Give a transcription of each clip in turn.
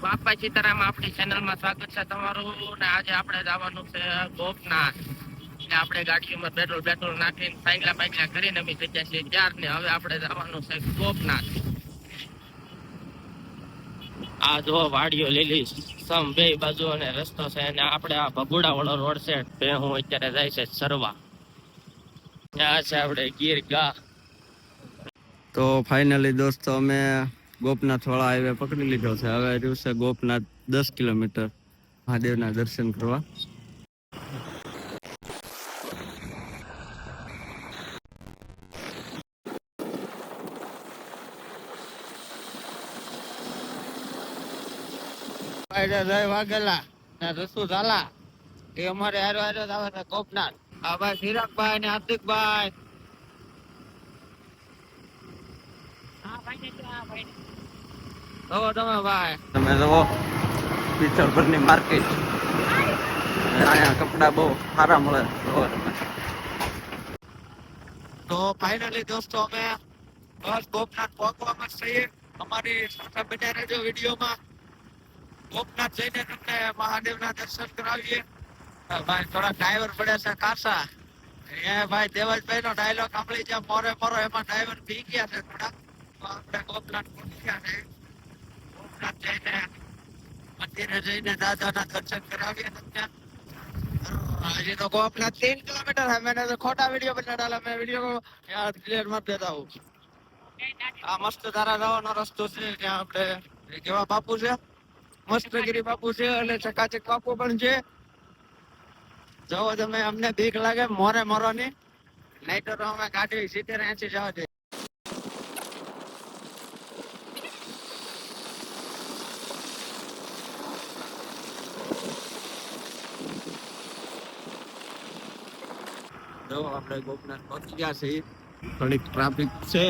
બાપા સીતારામ આપણી ચેનલમાં સ્વાગત છે તમારું ને આજે આપણે જવાનું છે ગોપનાથ ને આપણે ગાડીમાં પેટ્રોલ નાખીને સાયકલા કરીને અમે જગ્યા છીએ ત્યાર ને હવે આપણે જવાનું છે ગોપનાથ આ જો વાડીઓ લીલી સમ બે બાજુ અને રસ્તો છે અને આપણે આ ભગુડા વાળો રોડ છે તે હું અત્યારે જાય છે સરવા ત્યાં છે આપણે ગીર ગા તો ફાઇનલી દોસ્તો અમે ગોપનાથ વાળા હાઈવે પકડી લીધો છે. હવે રહ્યું છે ગોપનાથ 10 કિલોમીટર મહાદેવના દર્શન કરવા. જય વાઘેલા ને રસુ ઝાલા એ અમારે હારો હારો આવે છે ગોપનાથ. આ ભાઈ ચિરાગભાઈ ને હાર્દિકભાઈ તમે ભાઈ તમે જુઓ પિત્તરપુરની માર્કેટ, અહીંયા કપડા બહુ સારા મળે. તો ફાઇનલી દોસ્તો અમે બસ ગોપનાથ પહોંચવામાં છીએ. અમારી સાથે બન્યા રહેજો વિડીયોમાં. ગોપનાથ જઈને તમને મહાદેવના દર્શન કરાવીએ. ભાઈ થોડા ડ્રાઈવર પડ્યા છે કાસા. એ ભાઈ દેવજભાઈ નો ડાયલોગ સાંભળી જ્યાં મોરે મોરો એમાં ડ્રાઈવર પી ગયા છે થોડા. તો આપણે ગોપનાથ પહોંચી ગયા છે. ગોપનાથ જઈને મંદિરે જઈને દાદાના દર્શન કરાવીએ તમને. હજી તો ગોપનાથ 3 કિલોમીટર है. मैंने तो खोटा वीडियो बना डाला. मैं वीडियो को यार क्लियर मत देता हूँ. આ મસ્ત તારા જવાનો રસ્તો છે ત્યાં આપણે કેવા બાપુ છે મસ્તગીરી બાપુ છે અને ચકાચક બાપુ પણ છે. જો તમે અમને બીક લાગે મોરે મોરો ની નહીં તો અમે ગાડી 70-80 જવા દે. જો આપણે ગોપનાથ પહોંચી ગયા છીએ. થોડીક ટ્રાફિક છે.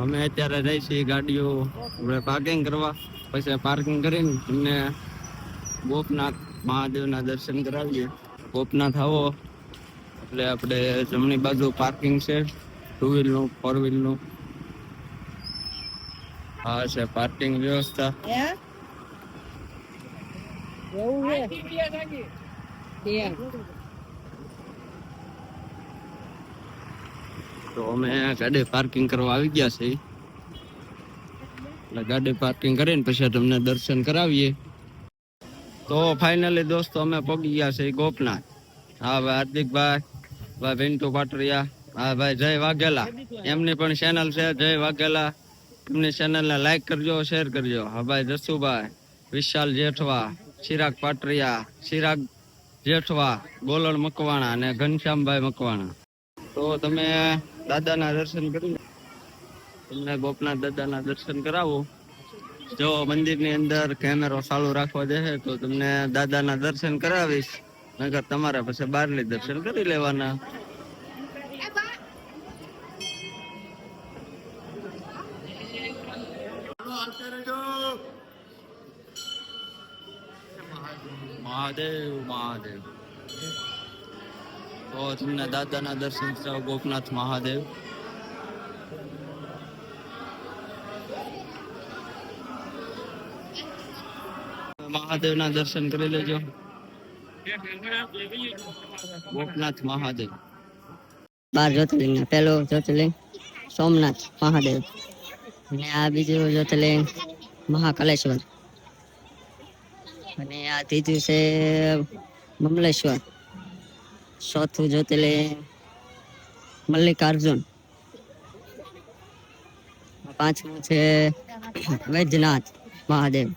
અમે અત્યારે જઈ છીએ ગાડીઓ પાર્કિંગ કરવા. પછી પાર્કિંગ કરીને તમને ગોપનાથ મહાદેવના દર્શન કરાવીએ. ગોપનાથ આવો એટલે આપણે જમણી બાજુ પાર્કિંગ છે 2 વ્હીલનું 4 વ્હીલનું. હા છે પાર્કિંગ વ્યવસ્થા. તો અમે ગાડી પાર્કિંગ કરવા આવી ગયા છે. એટલે ગાડી પાર્કિંગ કરીને પછી તમને દર્શન કરાવીએ. તો ફાઇનલી દોસ્તો અમે પહોંચી ગયા છે ગોપનાથ. હા ભાઈ હાર્દિકભાઈ, ભાઈ પિન્ટુ પાટરિયા, હા ભાઈ જય વાઘેલા, એમની પણ ચેનલ છે જય વાઘેલા. એમની ચેનલને લાઈક કરજો, શેર કરજો. હા ભાઈ જસુભાઈ, વિશાલ જેઠવા, ચિરાગ પાટરિયા, ચિરાગ જેઠવા, ગોલણ મકવાણા અને ઘનશ્યામભાઈ મકવાણા. તો તમે દાદાના દર્શન કરી તમને ગોપનાથ દાદાના દર્શન કરાવો. જો મંદિરની અંદર કેમેરો ચાલુ રાખવા દે તો તમને દાદાના દર્શન કરાવીશ, નગર તમારે પછી બહારની દર્શન કરી લેવાના. મહાદેવ મહાદેવ. તો તમને દાદાના દર્શન કરાવો ગોપનાથ મહાદેવ. મહાદેવના દર્શન કરી લેજો. ગોપનાથ મહાદેવ 12 જ્યોતિર્લિંગ. પહેલો જ્યોતિર્લિંગ સોમનાથ મહાદેવ અને આ બીજું જ્યોતિર્લિંગ મહાકાલેશ્વર અને આ ત્રીજું છે મમલેશ્વર. ચોથું જ્યોતિર્લિંગ મલ્લિકાર્જુન. પાંચમું છે વૈદ્યનાથ મહાદેવ.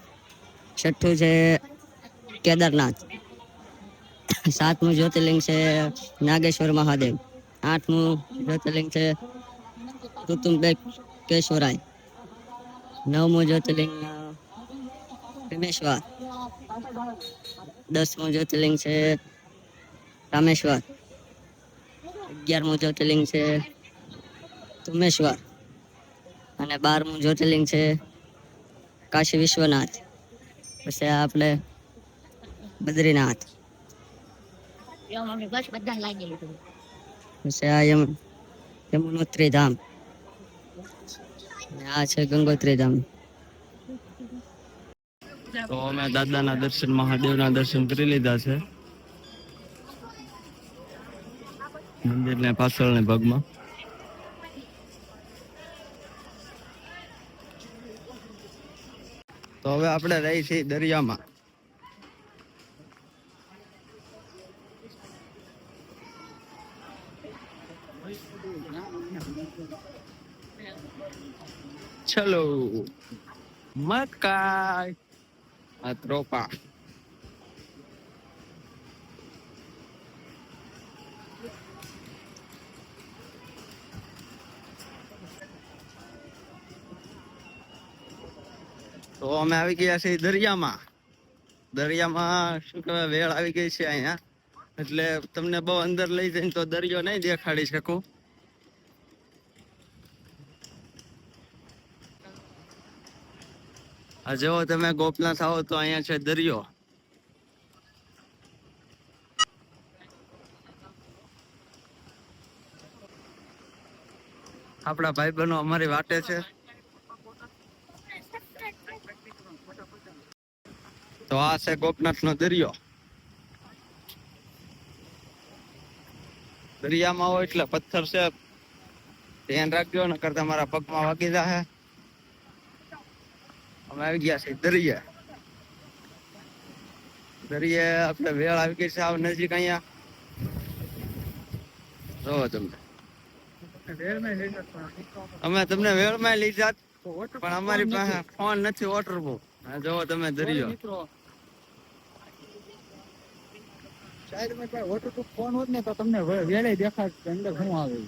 છઠ્ઠું છે કેદારનાથ. સાતમું જ્યોતિર્લિંગ છે નાગેશ્વર મહાદેવ. આઠમું જ્યોતિર્લિંગ છે તુતુંબેકેશ્વરાય. નવમું જ્યોતિર્લિંગ ભીમેશ્વર. 10મું જ્યોતિર્લિંગ છે રામેશ્વર. 11મું જ્યોતિર્લિંગ છે તુમેશ્વર અને 12મું જ્યોતિર્લિંગ છે કાશી વિશ્વનાથ. પછી આપણે બદ્રીનાથ. પછી આ યમુનોત્રી ધામ. આ છે ગંગોત્રી ધામ. તો અમે દાદાના દર્શન, મહાદેવના દર્શન કરી લીધા છે મંદિરને પાછળના ભાગમાં. તો હવે આપણે રહી છીએ દરિયામાં. ચલો મકાઈ આ ત્રોપા. તો અમે આવી ગયા છીએ દરિયામાં. દરિયામાં શું કહેવાય, વેળ આવી ગઈ છે અહીંયા, એટલે તમને બહુ અંદર લઈ જઈને તો દરિયો નહીં દેખાડી શકું. આ જો તમે ગોપનાથ આવો તો અહીંયા છે દરિયો. આપણા ભાઈ બહેનો અમારી વાટે છે. તો આ છે ગોપનાથ નો દરિયો. દરિયામાં હોય એટલે પથ્થર છે, ધ્યાન રાખજો, નકર તમારા પગમાં વાગી જાહે. અમે આવી ગયા છે દરિયે. દરિયે આપણે વેળ આવી ગઈ છે આવ નજીક અહીંયા. જોવો તમે, અમે તમને વેળમાં લઈ જાત પણ અમારી પાસે ફોન નથી વોટરપ્રૂફ. જોવો તમે દરિયો. ફોન હોત ને તો તમને વેળે દેખાડ અંદર શું આવે.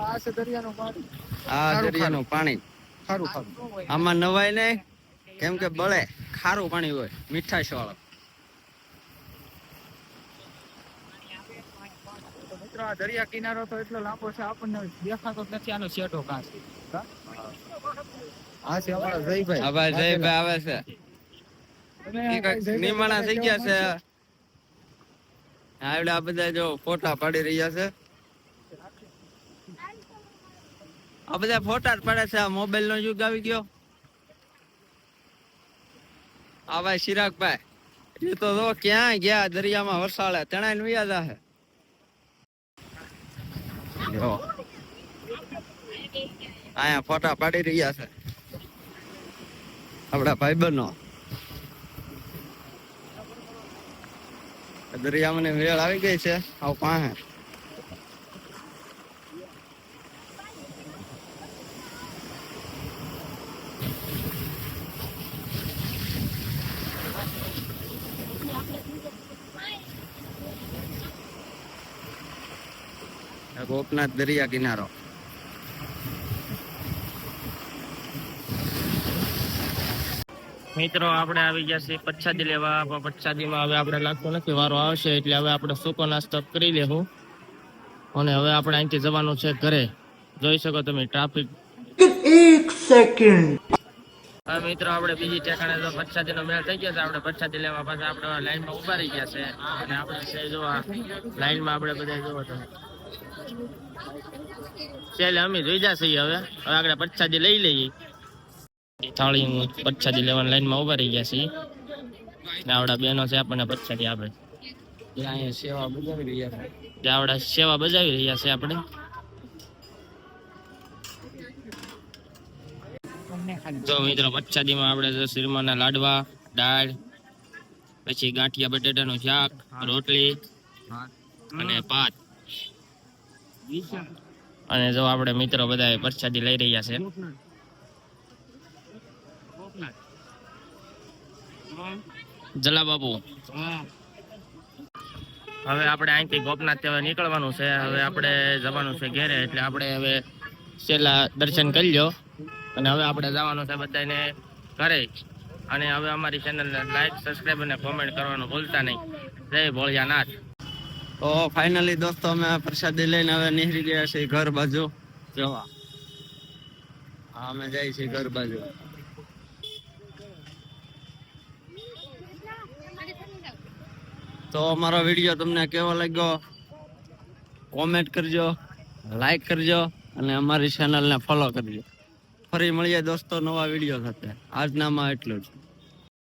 આ છે દરિયાનું પાણી. આ દરિયાનું પાણી સારું આમાં નવાય નહીં, કેમ કે બળે. ખારું પાણી હોય, મીઠાશ વાળું. મિત્રો આ દરિયા કિનારો તો એટલો લાંબો છે આપણને દેખાતો જ નથી. આનો શેઢો કાં છે. આ છે અમારા જયભાઈ. હા ભાઈ જયભાઈ આવે છે. નિમાણા થઈ ગયા છે. આવડે આ બધા જો ફોટા પાડી રહ્યા છે. આ બધા ફોટા જ પાડે છે. આ મોબાઈલ નો યુગ આવી ગયો. આ ભાઈ ચિરાગભાઈ એ તો જો ક્યાં ગયા દરિયામાં વરસાડે તણાઈને વયા જાહે. જો આયા ફોટા પાડી રહ્યા છે આપડા ભાઈબંધો. દરિયામાં ને વેળ આવી ગઈ છે આવ પાસે. ગોપનાથ દરિયા કિનારો. મિત્રો આપણે આવી ગયા છીએ પ્રસાદી લેવા. પ્રસાદીમાં હવે આપણે લાગતો નથી, વારો આવશે એટલે હવે આપણે સૂકો નાસ્તો કરી લેવું અને હવે આપણે અહીંથી જવાનું છે ઘરે. જોઈ શકો તમે ટ્રાફિક. 1 સેકન્ડ. હવે મિત્રો આપણે બીજી ઠેકાણે જો પ્રસાદીનો મેળ થઈ ગયો છે. આપણે પ્રસાદી લેવા પાછા આપણે લાઈનમાં ઉભા રહી ગયા છે અને આપણે છે જો લાઈનમાં આપણે બધા જોવો તમે છેલ્લે અમે જોઈ જશે. હવે આપણે પ્રસાદી લઈ લઈએ. થાળી પ્રસાદી લેવાની લાઈનમાં ઉભા રહી ગયા છીએ. આવડા બહેનો છે આપણને પ્રસાદી આપે. સેવા બજાવી રહ્યા છે. આવડા સેવા બજાવી રહ્યા છે આપણે. જો મિત્રો પ્રસાદીમાં આપણે શીરમાના લાડવા, દાળ, પછી ગાંઠિયા બટેટાનું શાક, રોટલી અને ભાત. અને જો આપણે મિત્રો બધા પ્રસાદી લઈ રહ્યા છે. જલા બાપુ હવે આપણે અહીંથી ગોપનાથ હવે નીકળવાનું છે. હવે આપણે જવાનું છે ઘેરે એટલે આપણે હવે છેલ્લા દર્શન કરી લો અને હવે આપણે જવાનું છે બધાને ઘરે. અને હવે અમારી ચેનલને લાઈક, સબસ્ક્રાઈબ અને કોમેન્ટ કરવાનું ભૂલતા નહીં. જય ભોળિયાનાથ. તો ફાઇનલી દોસ્તો અમે પ્રસાદી લઈને હવે નીકળી ગયા છીએ ઘર બાજુ જવા. હા અમે જઈએ છીએ ઘર બાજુ. તો અમારો વિડીયો તમને કેવો લાગ્યો કોમેન્ટ કરજો, લાઈક કરજો અને અમારી ચેનલને ફોલો કરજો. ફરી મળીએ દોસ્તો નવા વિડીયો સાથે. આજનામાં એટલું જ.